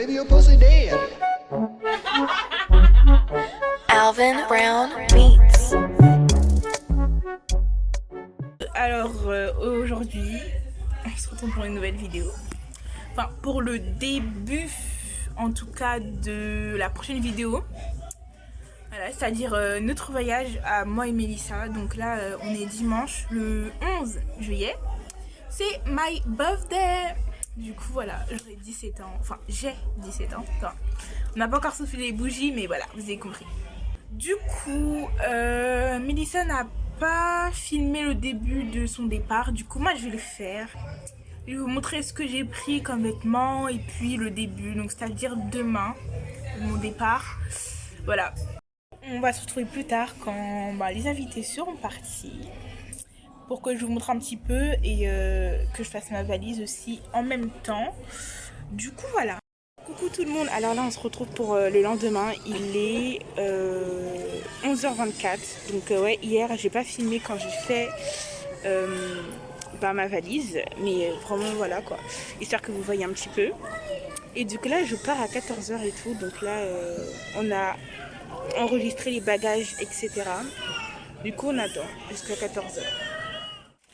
leave your pussy dead. Alvin Brown Beats. Alors aujourd'hui, on se retrouve pour une nouvelle vidéo. Enfin, pour le début, en tout cas, de la prochaine vidéo. Voilà, c'est-à-dire notre voyage à moi et Mélissa. Donc là, on est dimanche, le 11 juillet. C'est my birthday. Du coup, voilà, j'aurai 17 ans. Enfin, j'ai 17 ans. Enfin, on n'a pas encore soufflé les bougies, mais voilà, vous avez compris. Du coup, Mélissa n'a pas filmé le début de son départ. Du coup, moi, je vais le faire. Je vais vous montrer ce que j'ai pris comme vêtements et puis le début. Donc, c'est-à-dire demain, mon départ. Voilà. On va se retrouver plus tard quand les invités seront partis. Pour que je vous montre un petit peu et que je fasse ma valise aussi en même temps. Du coup, voilà. Coucou tout le monde, alors là on se retrouve pour le lendemain, il est 11h24, donc ouais, hier j'ai pas filmé quand j'ai fait ma valise, mais vraiment voilà quoi, histoire que vous voyez un petit peu. Et du coup là je pars à 14h et tout, donc là on a enregistré les bagages etc. Du coup on attend jusqu'à 14h.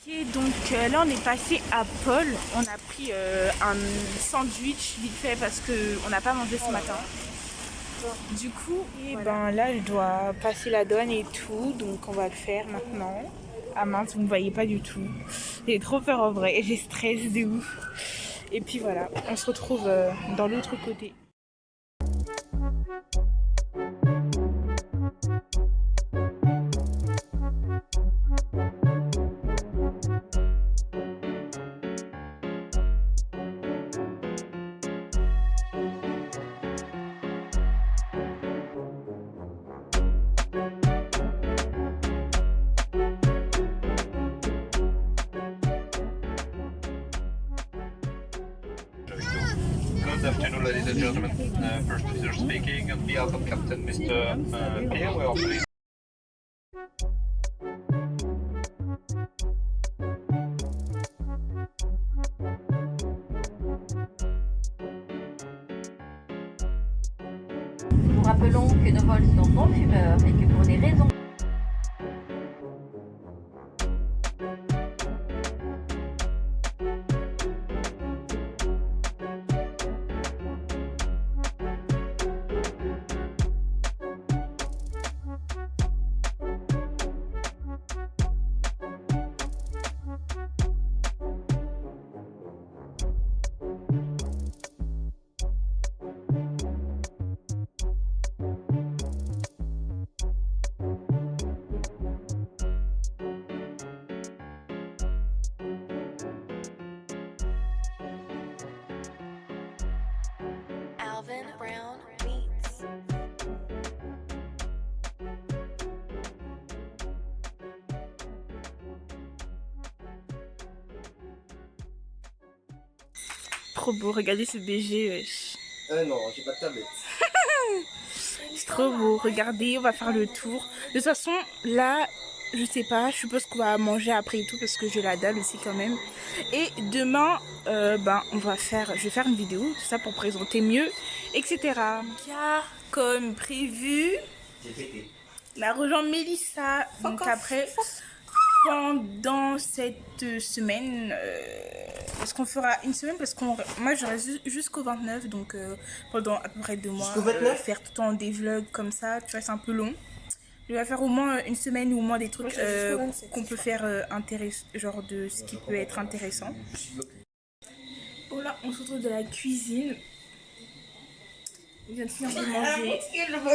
Okay, donc là on est passé à Paul, on a pris un sandwich vite fait parce qu'on n'a pas mangé ce matin. Du coup, voilà. Là je dois passer la douane et tout, donc on va le faire maintenant. Ah mince, vous ne voyez pas du tout. J'ai trop peur en vrai et j'ai stress de ouf. Et puis voilà, on se retrouve dans l'autre côté. Good afternoon, ladies and gentlemen. First officer speaking, on behalf of Captain Mr. Pierre, we are pleased. Nous rappelons que nos vols sont non fumeurs et que pour des raisons Alvin Brown Beats. Trop beau, regardez ce BG, wesh. Non, j'ai pas de tablette. C'est trop beau, regardez, on va faire le tour. De toute façon, là, je sais pas, je suppose qu'on va manger après et tout parce que j'ai la dalle aussi quand même. Et demain, je vais faire une vidéo, tout ça pour présenter mieux, etc. Car, comme prévu, on a rejoint Mélissa. Donc après, pendant cette semaine, parce qu'on fera une semaine, parce que moi je reste jusqu'au 29, donc pendant à peu près 2 mois, faire tout le temps des vlogs comme ça, tu vois, c'est un peu long. Je vais faire au moins une semaine ou au moins des trucs qu'on peut faire genre de ce qui peut être intéressant. Oh là, on se retrouve de la cuisine. On vient de finir de manger.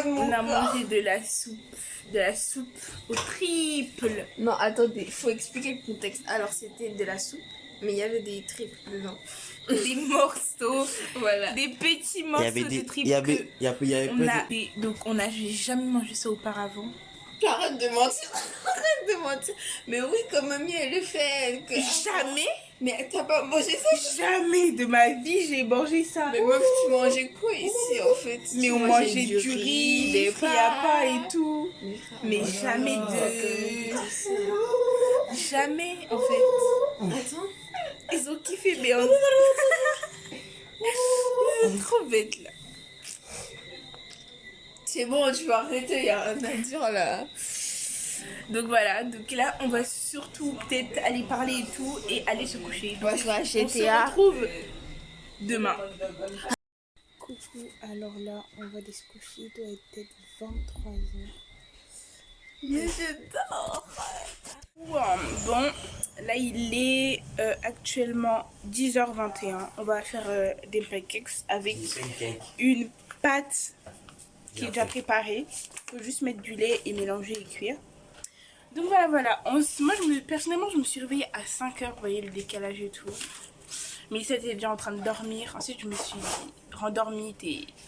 On a mangé de la soupe au triple. Non, attendez, faut expliquer le contexte. Alors, c'était de la soupe, mais il y avait des triples dedans. Des morceaux, Voilà. des petits morceaux de triples. Donc, j'ai jamais mangé ça auparavant. Arrête de mentir, arrête de mentir. Mais oui, comme mamie, elle le fait. Jamais, Mais t'as pas mangé ça? jamais de ma vie j'ai mangé ça. Mais meuf, tu mangeais quoi ici en fait? Mais on mangeait du riz, des fruits à pas et tout. Mais jamais de... Jamais en fait. Attends. Ils ont kiffé, mais on est trop bêtes là. C'est bon, tu vas arrêter, il y a rien à dire là. Donc voilà, donc là on va surtout peut-être aller parler et tout et aller se coucher. Moi, je vais à On se GTA. retrouve demain. Coucou, alors là on va aller se coucher, il doit être peut-être 23h. Mais je dors. Bon, là il est actuellement 10h21. On va faire des pancakes avec une pâte qui est déjà préparée. Il faut juste mettre du lait et mélanger et cuire. Donc voilà. Moi personnellement je me suis réveillée à 5h, vous voyez le décalage et tout. Mais il était déjà en train de dormir. Ensuite je me suis rendormie.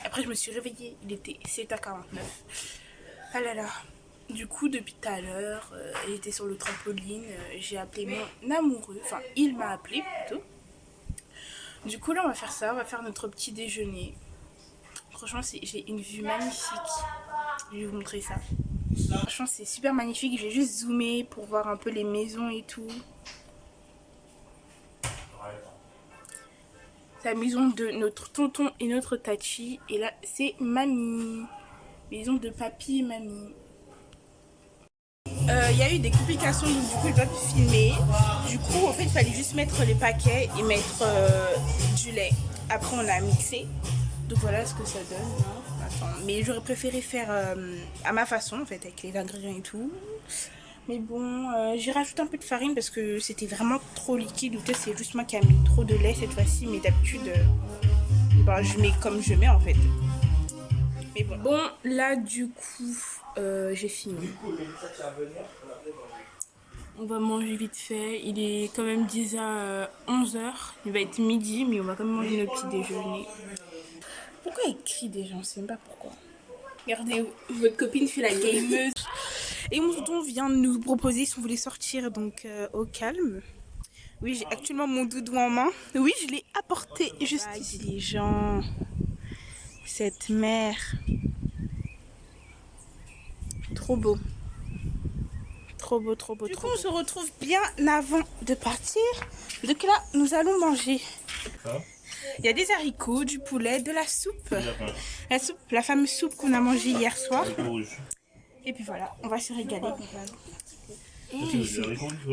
Après je me suis réveillée, il était 7h49. Ah là là. Du coup, depuis tout à l'heure, il était sur le trampoline, j'ai appelé mon amoureux, enfin il m'a appelé plutôt. Du coup là on va faire ça, on va faire notre petit déjeuner. Franchement j'ai une vue magnifique, je vais vous montrer ça. Franchement c'est super magnifique, je vais juste zoomer pour voir un peu les maisons et tout. C'est la maison de notre tonton et notre tati, et là c'est mamie. Maison de papy et mamie. Il y a eu des complications, donc du coup j'ai pas pu filmer. Du coup en fait il fallait juste mettre les paquets et mettre du lait. Après on a mixé. Donc voilà ce que ça donne. Hein. Attends. Mais j'aurais préféré faire à ma façon en fait, avec les ingrédients et tout. Mais bon, j'ai rajouté un peu de farine parce que c'était vraiment trop liquide. Ou peut-être c'est juste moi qui a mis trop de lait cette fois-ci. Mais d'habitude, bah, je mets comme je mets en fait. Mais bon, là du coup j'ai fini. On va manger vite fait. Il est quand même 10h, 11h. Il va être midi, mais on va quand même manger notre petit déjeuner. Pourquoi il crie déjà? On sait même pas pourquoi. Regardez, votre copine fait la gameuse. Et mon tonton vient de nous proposer si on voulait sortir donc au calme. Oui, j'ai actuellement mon doudou en main. Oui, je l'ai apporté juste ici. Les gens, cette mer. Trop beau. Trop beau, trop beau. Du coup, on se retrouve bien avant de partir. Donc là, nous allons manger. Il y a des haricots, du poulet, de la soupe. La soupe, la fameuse soupe qu'on a mangée hier soir. Et puis voilà, on va se régaler.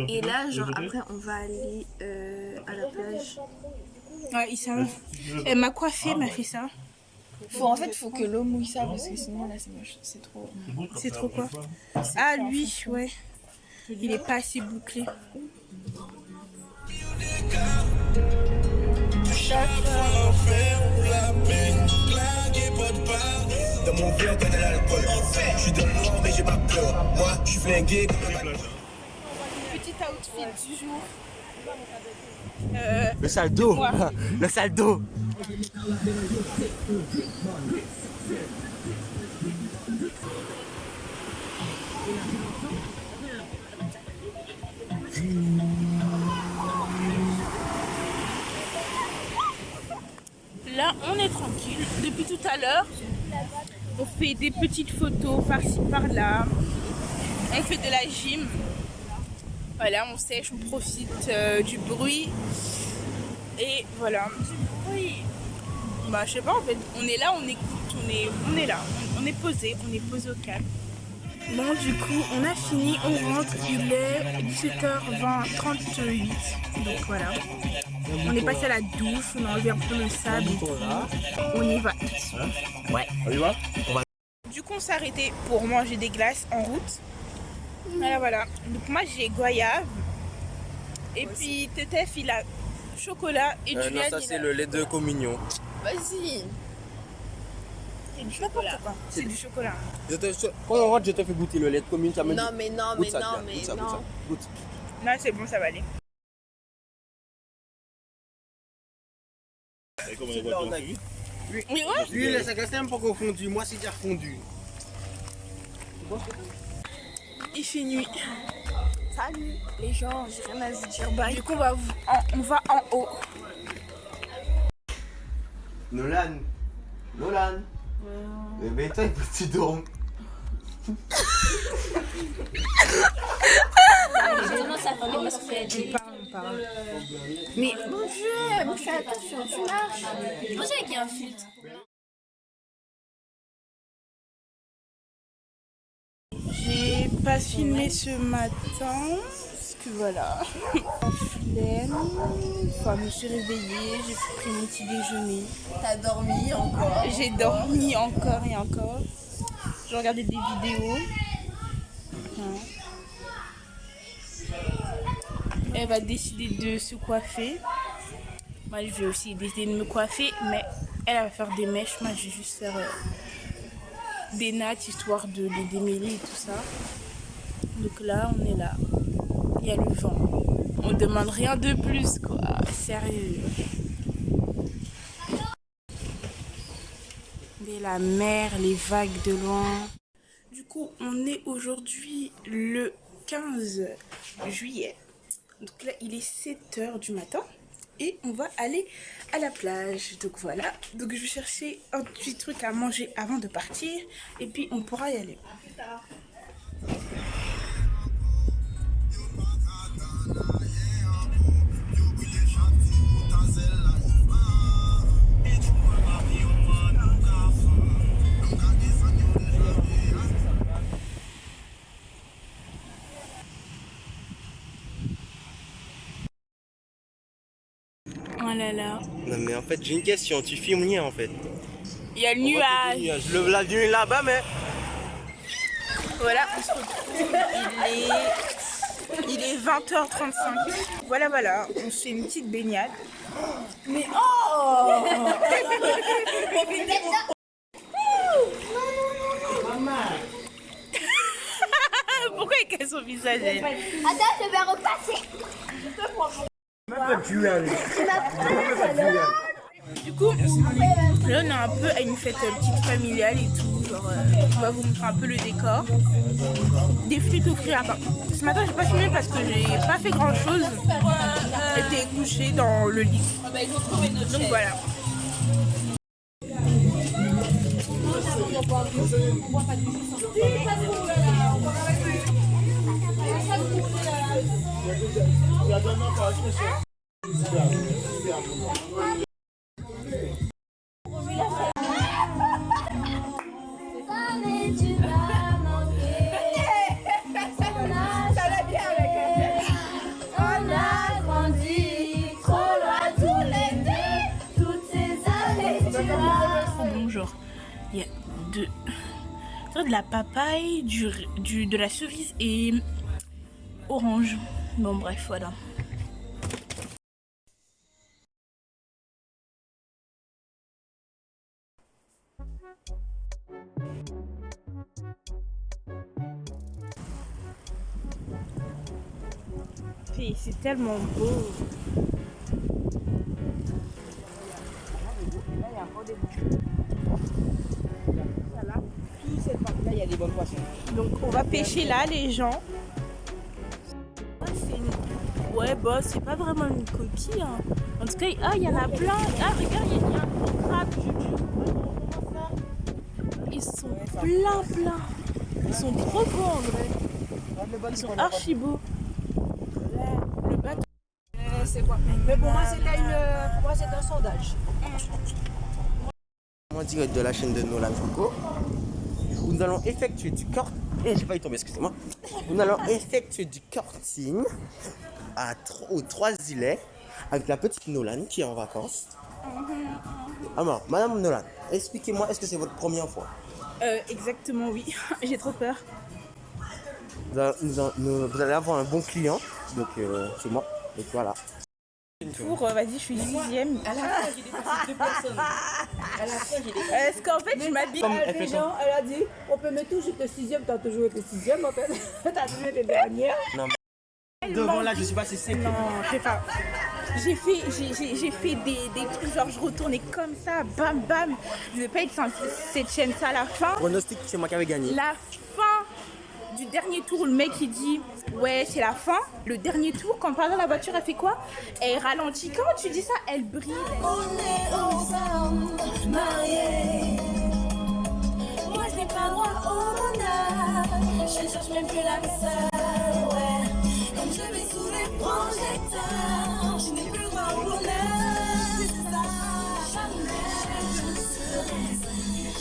Et là, genre après, on va aller à la plage. Ouais, il savent. Elle m'a coiffé, m'a fait ça. En fait, faut que l'eau mouille ça parce que sinon là, c'est moche. C'est trop. C'est trop quoi? Ah, lui, ouais. Il est pas assez bouclé. Dans mon verre, connais l'alcool. Je suis dans le noir, mais j'ai pas peur. Moi, je suis flingué. Petit outfit du jour. Le saldo. Le saldo. Là, on est tranquille. Depuis tout à l'heure, on fait des petites photos par-ci, par-là. On fait de la gym. Voilà, on sèche, on profite du bruit. Et voilà. Oui. Bah, je sais pas, en fait, on est là, on écoute, on est là. On est posé au calme. Bon, du coup, on a fini, on rentre, il est 17h20, 38. Donc voilà. On est passé à la douche, on a enlevé un peu le sable et tout. On y va tout de suite. Ouais, on y va? Du coup, on s'est arrêté pour manger des glaces en route. Voilà. Donc moi, j'ai goyave. Et puis, Tetef, il a chocolat et Julian, Non, ça c'est le lait de communion. Vas-y. C'est du chocolat. C'est du chocolat. Quand on rentre, je te fais goûter le lait de communion. Non, mais non, mais non, mais non. Goûte. Là, c'est bon, ça va aller. Mais ouais. Lui, il est un peu confondu. Moi, c'est déjà fondu. Il fait nuit. Salut les gens, j'ai rien à vous dire. Bye. Du coup, on va en haut. Nolan. Mais toi, tu dors. On parle. Mais mon Dieu, fais attention, tu marches. Moi, j'ai un filtre. pas filmé ce matin, parce que voilà, la flemme. Enfin, je me suis réveillée, j'ai pris mon petit déjeuner. T'as dormi encore? J'ai dormi encore et encore. J'ai regardé des vidéos. Hein. Elle va décider de se coiffer. Moi, je vais aussi décider de me coiffer, mais elle va faire des mèches. Moi, je vais juste faire des nattes, histoire de les démêler et tout ça. Donc là, on est là. Il y a le vent. On demande rien de plus, quoi. Sérieux. Et la mer, les vagues de loin. Du coup, on est aujourd'hui le 15 juillet. Donc là, il est 7h du matin. Et on va aller à la plage. Donc voilà. Donc je vais chercher un petit truc à manger avant de partir. Et puis on pourra y aller. Oh là là. Non mais en fait j'ai une question, tu filmes rien en fait. Il y a le nuage. Je le la nuit là-bas mais... Voilà, on se retrouve. Il est 20h35. Voilà, voilà. On se fait une petite baignade. Mais oh pourquoi il casse son visage elle? Attends, je vais repasser. Du coup, là on est un peu à une fête petite familiale et tout. Genre, on va vous montrer un peu le décor. Des frites au fruits à pain. Ce matin, j'ai pas filmé parce que j'ai pas fait grand chose. J'étais couchée dans le lit. Donc voilà. Bonjour. Il y a de la papaye, de la cerise et orange. Bon bref, voilà. C'est tellement beau. Là il y a des bonnes poissons. Donc on va pêcher là les gens. Ouais bah c'est pas vraiment une coquille hein. En tout cas il y en a plein. Ah regarde il y a un gros crabe. Ils sont plein. Ils sont trop beaux en vrai. Ils sont archi beaux. Le bateau. C'est quoi? Mais pour moi, c'était un sondage. Moi direct de la chaîne de Nolan Foucault. Nous allons effectuer du karting. J'ai failli tomber, excusez-moi. Nous allons effectuer du karting aux 3 îlets avec la petite Nolan qui est en vacances. Alors, Madame Nolan, expliquez-moi, est-ce que c'est votre première fois? Exactement oui. J'ai trop peur. Vous allez avoir un bon client, donc c'est moi. Donc voilà. Pour, vas-y, je suis 6ème. À la fin, j'ai dépassé 2 personnes. À la fin, j'ai dépassé. Est-ce qu'en fait, je m'habille. Elle a dit, on peut mettre tout, j'étais 6ème, t'as toujours été 6ème en fait. T'as toujours été dernière. Non, mais... Devant là, je suis passé 5. Non, je sais pas. J'ai fait des trucs, genre je retournais comme ça, bam bam. Je vais pas être sans cette chaîne ça à la fin. Pronostic, c'est moi qui avais gagné. La fin du dernier tour, le mec il dit ouais c'est la fin. Le dernier tour, quand par exemple la voiture elle fait quoi? Elle ralentit. Quand tu dis ça, elle brille. On est ensemble, mariés. Moi je n'ai pas droit au bonheur. Je ne cherche même plus l'âme seule, ouais. Comme je vais sous les projecteurs, je n'ai plus droit au bonheur. C'est ça, jamais je serai seule.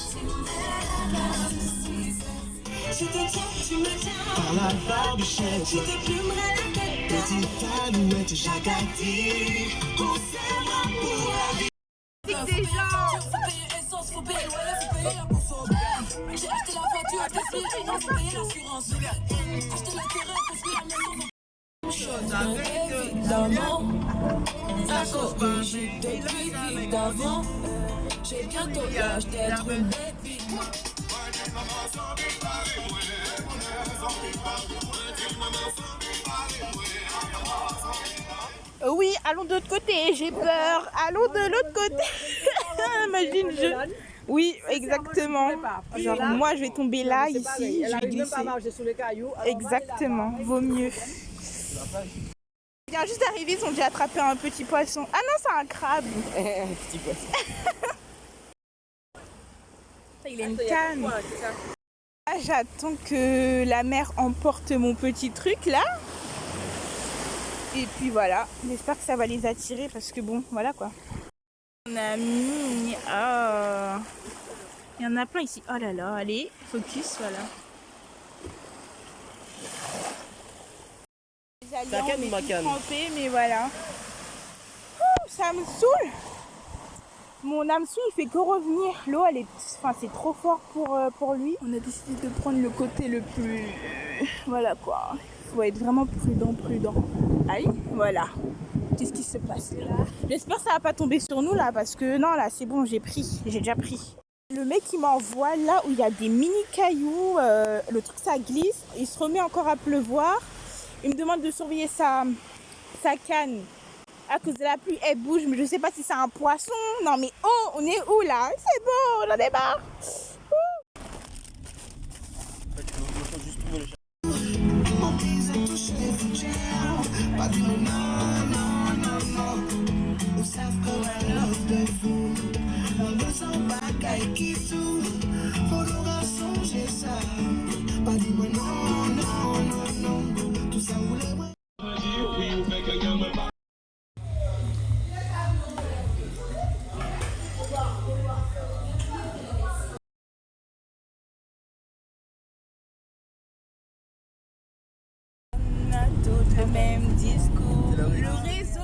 Tu m'aimes, je te toi tu me tiens par la barbichette. Je te plumerai la tête. Petite alouette, Jacati. On s'aimera pour la vie. C'est des gens. Faut payer essence, faut payer loyer, faut payer la conso. J'ai acheté la voiture, Tesla, il faut payer l'assurance. Acheté le terrain, construit la maison. Évidemment, à corriger depuis vite d'avant. J'ai bientôt l'âge d'être une baby. Oui, allons de l'autre côté, j'ai peur. Allons de l'autre côté. Imagine, Oui, exactement. Genre, moi, je vais tomber là, ici, je vais glisser. Exactement, vaut mieux. Il vient juste d'arriver, ils ont déjà attrapé un petit poisson. Ah non, c'est un crabe. Petit poisson. Il a une canne. Là, j'attends que la mer emporte mon petit truc là. Et puis voilà, j'espère que ça va les attirer parce que bon, voilà quoi. On a mis... Oh. Il y en a plein ici. Oh là là, allez, focus, voilà. Les Ta canne ou ma canne? trempé, mais voilà. Ouh, ça me saoule. Mon hameçon, il fait que revenir. L'eau, elle est... Enfin, c'est trop fort pour lui. On a décidé de prendre le côté le plus... Voilà quoi. Il faut être vraiment prudent. Aïe, voilà. Qu'est-ce qui se passe là? J'espère que ça va pas tomber sur nous là, parce que non, là, c'est bon, j'ai déjà pris. Le mec, il m'envoie là où il y a des mini cailloux. Le truc, ça glisse. Il se remet encore à pleuvoir. Il me demande de surveiller sa canne. À cause de la pluie, elle bouge, mais je sais pas si c'est un poisson. Non mais oh, on est où là? C'est bon, j'en ai marre. On a tous le même discours. Le réseau